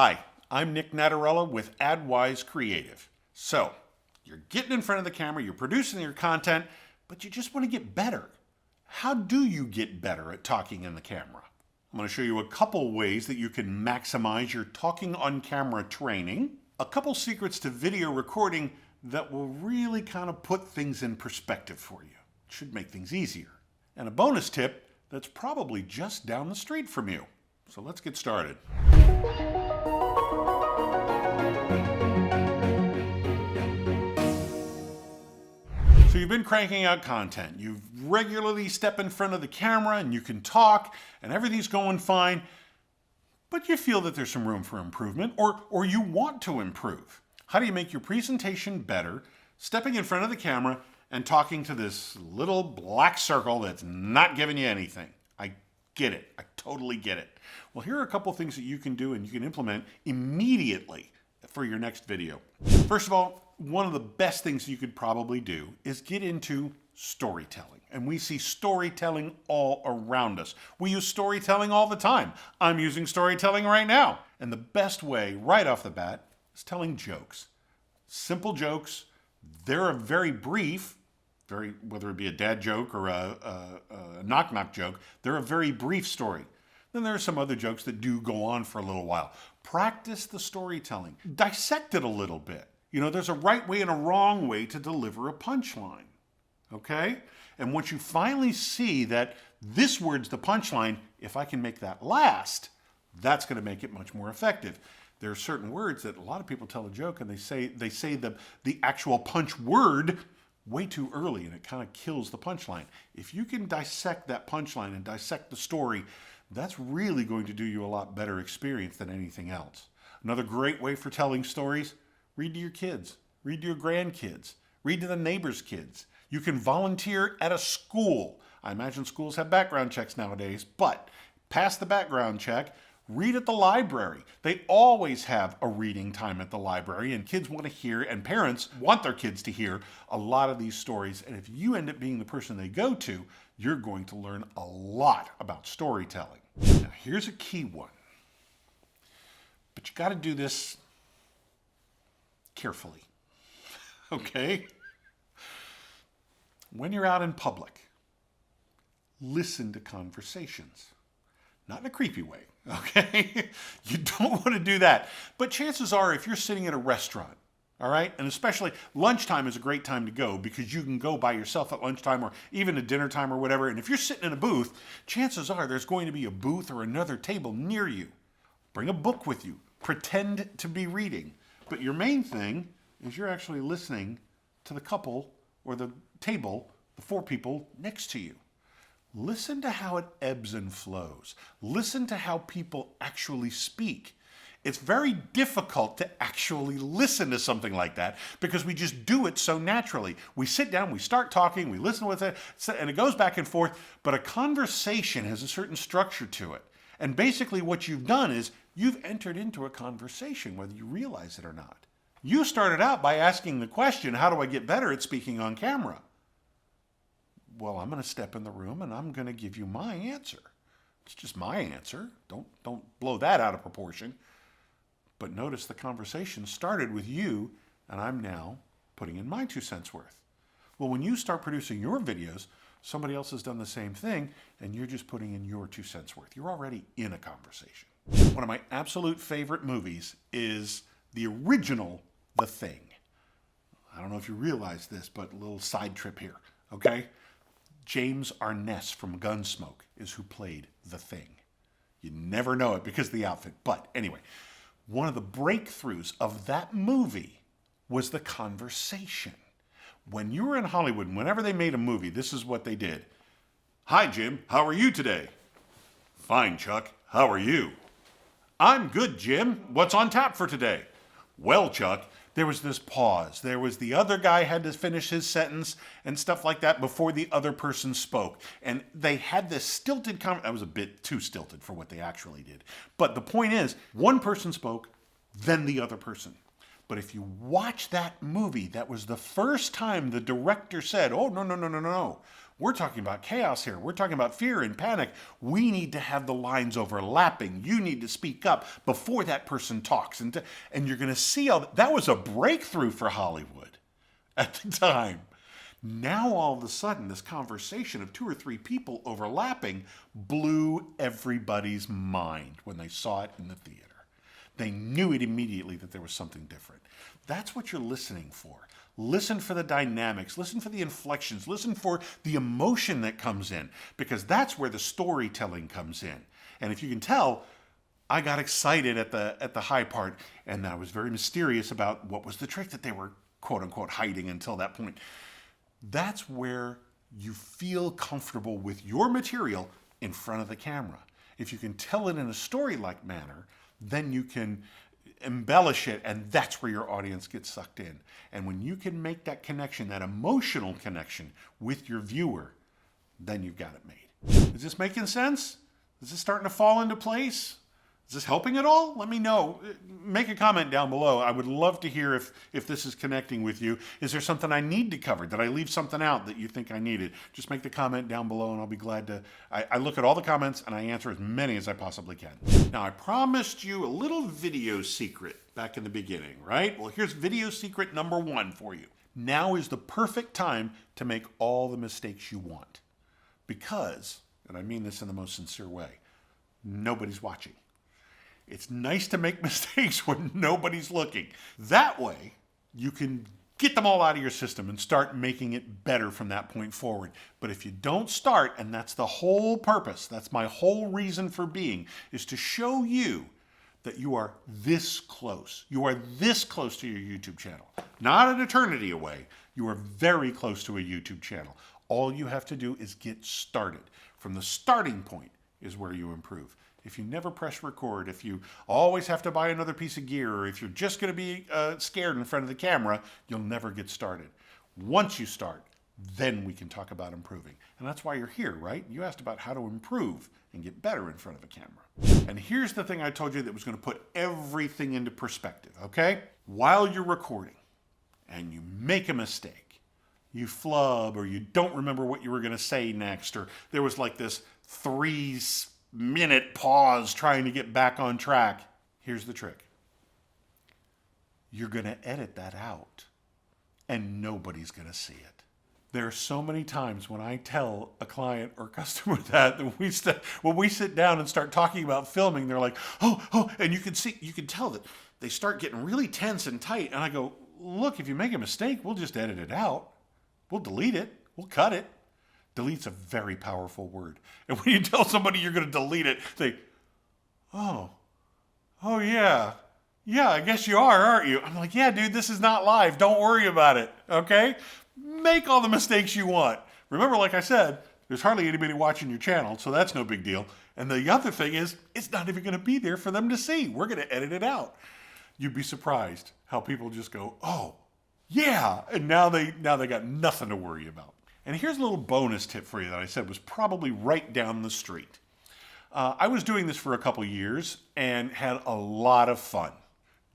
Hi, I'm Nick Natarella with AdWise Creative. So, you're getting in front of the camera, you're producing your content, but you just want to get better. How do you get better at talking in the camera? I'm going to show you a couple ways that you can maximize your talking on camera training, a couple secrets to video recording that will really kind of put things in perspective for you. It should make things easier. And a bonus tip that's probably just down the street from you. So let's get started. So you've been cranking out content. You regularly step in front of the camera and you can talk and everything's going fine, but you feel that there's some room for improvement or you want to improve. How do you make your presentation better, stepping in front of the camera and talking to this little black circle that's not giving you anything? I get it. I totally get it. Well, here are a couple things that you can do and you can implement immediately for your next video. First of all, one of the best things you could probably do is get into storytelling. And we see storytelling all around us. We use storytelling all the time. I'm using storytelling right now. And the best way, right off the bat, is telling jokes. Simple jokes. They're very brief, whether it be a dad joke or a knock-knock joke, they're a very brief story. Then there are some other jokes that do go on for a little while. Practice the storytelling. Dissect it a little bit. You know, there's a right way and a wrong way to deliver a punchline, okay? And once you finally see that this word's the punchline, if I can make that last, that's going to make it much more effective. There are certain words that a lot of people tell a joke and they say the actual punch word way too early and it kind of kills the punchline. If you can dissect that punchline and dissect the story, that's really going to do you a lot better experience than anything else. Another great way for telling stories, read to your kids, read to your grandkids, read to the neighbors' kids. You can volunteer at a school. I imagine schools have background checks nowadays, but pass the background check, read at the library. They always have a reading time at the library, and kids want to hear, and parents want their kids to hear a lot of these stories. And if you end up being the person they go to, you're going to learn a lot about storytelling. Now, here's a key one. But you got to do this carefully, okay? When you're out in public, listen to conversations. Not in a creepy way, okay? You don't want to do that. But chances are, if you're sitting at a restaurant, all right, and especially lunchtime is a great time to go because you can go by yourself at lunchtime or even at dinner time or whatever. And if you're sitting in a booth, chances are there's going to be a booth or another table near you. Bring a book with you. Pretend to be reading. But your main thing is you're actually listening to the couple or the table, the four people next to you. Listen to how it ebbs and flows. Listen to how people actually speak. It's very difficult to actually listen to something like that because we just do it so naturally. We sit down, we start talking, we listen with it, and it goes back and forth. But a conversation has a certain structure to it. And basically what you've done is you've entered into a conversation, whether you realize it or not. You started out by asking the question, how do I get better at speaking on camera? Well, I'm going to step in the room and I'm going to give you my answer. It's just my answer. Don't blow that out of proportion. But notice the conversation started with you and I'm now putting in my 2 cents worth. Well, when you start producing your videos, somebody else has done the same thing and you're just putting in your 2 cents worth. You're already in a conversation. One of my absolute favorite movies is the original The Thing. I don't know if you realize this, but a little side trip here, okay? James Arness from Gunsmoke is who played The Thing. You never know it because of the outfit. But anyway, one of the breakthroughs of that movie was the conversation. When you were in Hollywood, whenever they made a movie, this is what they did. Hi, Jim. How are you today? Fine, Chuck. How are you? I'm good, Jim. What's on tap for today? Well, Chuck, there was this pause. There was the other guy had to finish his sentence and stuff like that before the other person spoke. And they had this stilted conversation. That was a bit too stilted for what they actually did. But the point is, one person spoke, then the other person. But if you watch that movie, that was the first time the director said, oh, no, no, no, no, no. We're talking about chaos here. We're talking about fear and panic. We need to have the lines overlapping. You need to speak up before that person talks. And you're going to see all that. That was a breakthrough for Hollywood at the time. Now, all of a sudden, this conversation of 2 or 3 people overlapping blew everybody's mind when they saw it in the theater. They knew it immediately that there was something different. That's what you're listening for. Listen for the dynamics, listen for the inflections, listen for the emotion that comes in, because that's where the storytelling comes in. And if you can tell, I got excited at the high part, and I was very mysterious about what was the trick that they were quote unquote hiding until that point. That's where you feel comfortable with your material in front of the camera. If you can tell it in a story-like manner, then you can embellish it, and that's where your audience gets sucked in. And when you can make that connection, that emotional connection with your viewer, then you've got it made. Is this making sense? Is this starting to fall into place? Is this helping at all? Let me know. Make a comment down below. I would love to hear if this is connecting with you. Is there something I need to cover? Did I leave something out that you think I needed? Just make the comment down below and I'll be glad to. I look at all the comments and I answer as many as I possibly can. Now, I promised you a little video secret back in the beginning, right? Well, here's video secret number 1 for you. Now is the perfect time to make all the mistakes you want. Because, and I mean this in the most sincere way, nobody's watching. It's nice to make mistakes when nobody's looking. That way, you can get them all out of your system and start making it better from that point forward. But if you don't start, and that's the whole purpose, that's my whole reason for being, is to show you that you are this close. You are this close to your YouTube channel. Not an eternity away. You are very close to a YouTube channel. All you have to do is get started. From the starting point is where you improve. If you never press record, if you always have to buy another piece of gear, or if you're just going to be scared in front of the camera, you'll never get started. Once you start, then we can talk about improving. And that's why you're here, right? You asked about how to improve and get better in front of a camera. And here's the thing I told you that was going to put everything into perspective, okay? While you're recording and you make a mistake, you flub, or you don't remember what you were going to say next, or there was like this 3-minute pause trying to get back on track. Here's the trick. You're going to edit that out, and nobody's going to see it. There are so many times when I tell a client or customer that when we sit down and start talking about filming, they're like, oh, and you can tell that they start getting really tense and tight. And I go, look, if you make a mistake, we'll just edit it out. We'll delete it. We'll cut it. Delete's a very powerful word. And when you tell somebody you're going to delete it, they, oh yeah, I guess you are, aren't you? I'm like, yeah, dude, this is not live. Don't worry about it, okay? Make all the mistakes you want. Remember, like I said, there's hardly anybody watching your channel, so that's no big deal. And the other thing is, it's not even going to be there for them to see. We're going to edit it out. You'd be surprised how people just go, oh, yeah, and now they got nothing to worry about. And here's a little bonus tip for you that I said was probably right down the street. I was doing this for a couple years and had a lot of fun.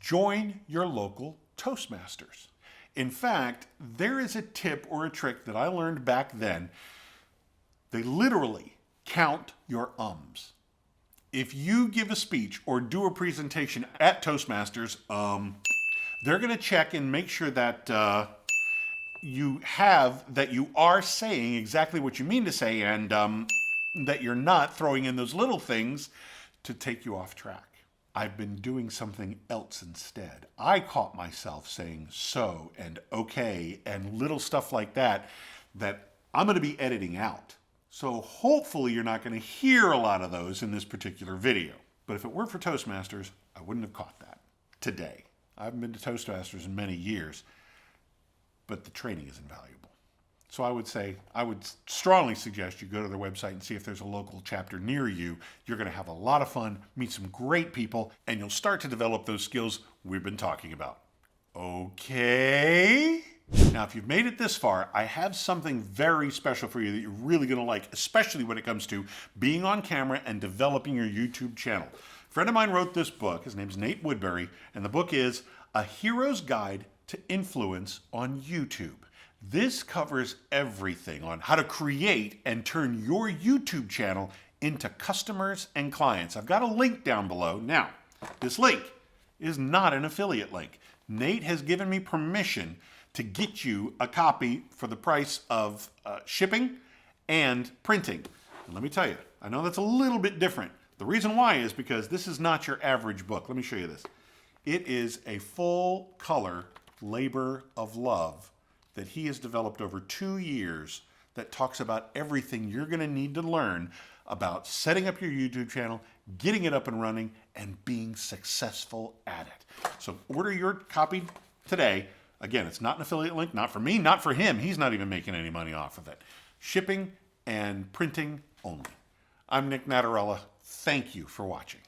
Join your local Toastmasters. In fact, there is a tip or a trick that I learned back then. They literally count your ums. If you give a speech or do a presentation at Toastmasters, they're going to check and make sure that you are saying exactly what you mean to say, and that you're not throwing in those little things to take you off track. I've been doing something else instead. I caught myself saying so and okay and little stuff like that I'm going to be editing out. So hopefully you're not going to hear a lot of those in this particular video. But if it weren't for Toastmasters, I wouldn't have caught that today. I haven't been to Toastmasters in many years, but the training is invaluable. So I would strongly suggest you go to their website and see if there's a local chapter near you. You're going to have a lot of fun, meet some great people, and you'll start to develop those skills we've been talking about. Okay? Now, if you've made it this far, I have something very special for you that you're really going to like, especially when it comes to being on camera and developing your YouTube channel. friend of mine wrote this book. His name's Nate Woodbury, and the book is A Hero's Guide to Influence on YouTube. This covers everything on how to create and turn your YouTube channel into customers and clients. I've got a link down below. Now, this link is not an affiliate link. Nate has given me permission to get you a copy for the price of shipping and printing. And let me tell you, I know that's a little bit different. The reason why is because this is not your average book. Let me show you this. It is a full color labor of love that he has developed over 2 years that talks about everything you're going to need to learn about setting up your YouTube channel, getting it up and running, and being successful at it. So order your copy today. Again, it's not an affiliate link, not for me, not for him. He's not even making any money off of it. Shipping and printing only. I'm Nick Natarella. Thank you for watching.